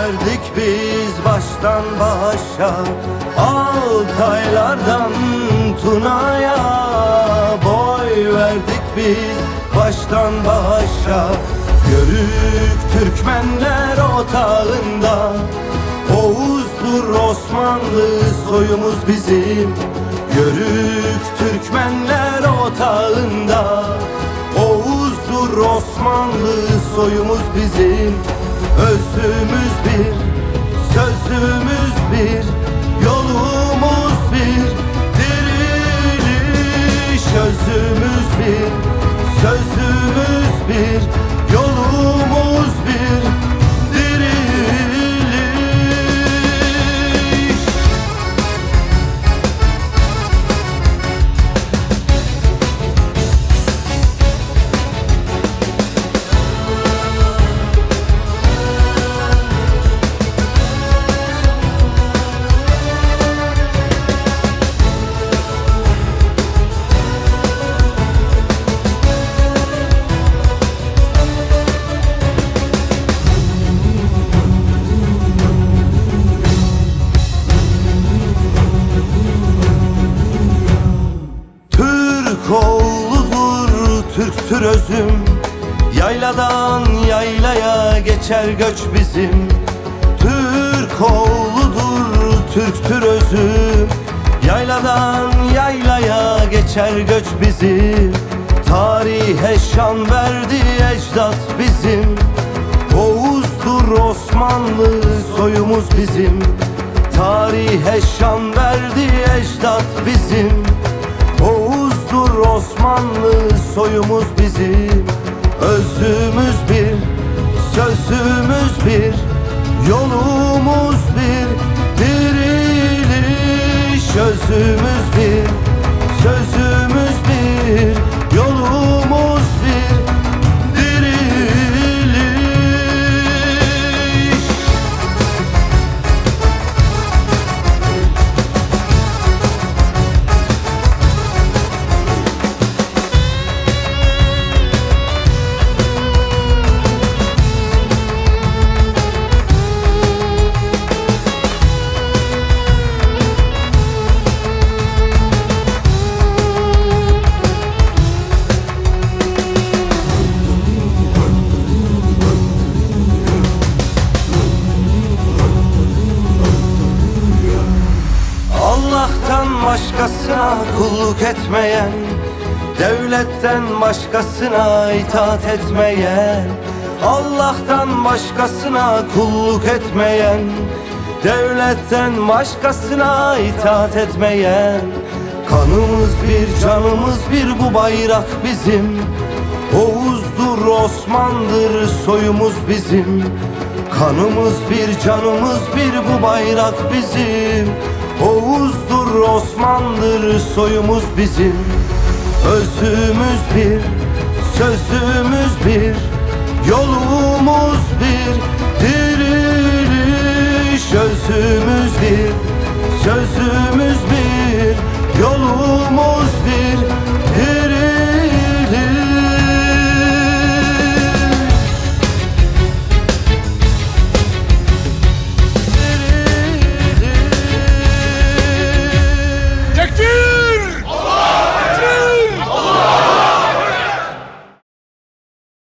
verdik biz baştan başa, Altaylardan Tuna'ya boy verdik biz baştan başa. Yörük Türkmenler otağında, Oğuz'dur Osmanlı soyumuz bizim. Yörük Türkmenler otağında, Oğuz'dur Osmanlı soyumuz bizim. Özümüz bir, sözümüz bir, yolumuz bir, diriliş. Özümüz bir, sözümüz bir, yolumuz bir, diriliş. Oğludur Türktür özüm, yayladan yaylaya geçer göç bizim. Türk oğludur Türktür özüm, yayladan yaylaya geçer göç bizim. Tarihe şan verdi ecdat bizim, Oğuz'dur Osmanlı soyumuz bizim. Tarihe şan verdi ecdat bizim, Oğuz'dur Osmanlı soyumuz bizim. Özümüz bir, sözümüz bir, yolumuz bir, diriliş. Özümüz bir, sözümüz bir, yolumuz bir, diriliş. Allah'tan başkasına kulluk etmeyen, devletten başkasına itaat etmeyen. Allah'tan başkasına kulluk etmeyen, devletten başkasına itaat etmeyen. Kanımız bir, canımız bir, bu bayrak bizim. Oğuz'dur Osman'dır soyumuz bizim. Kanımız bir, canımız bir, bu bayrak bizim. Oğuz'dur Osman'dır soyumuz bizim. Özümüz bir, sözümüz bir, yolumuz bir, diriliş. Özümüz bir, sözümüz bir, yolumuz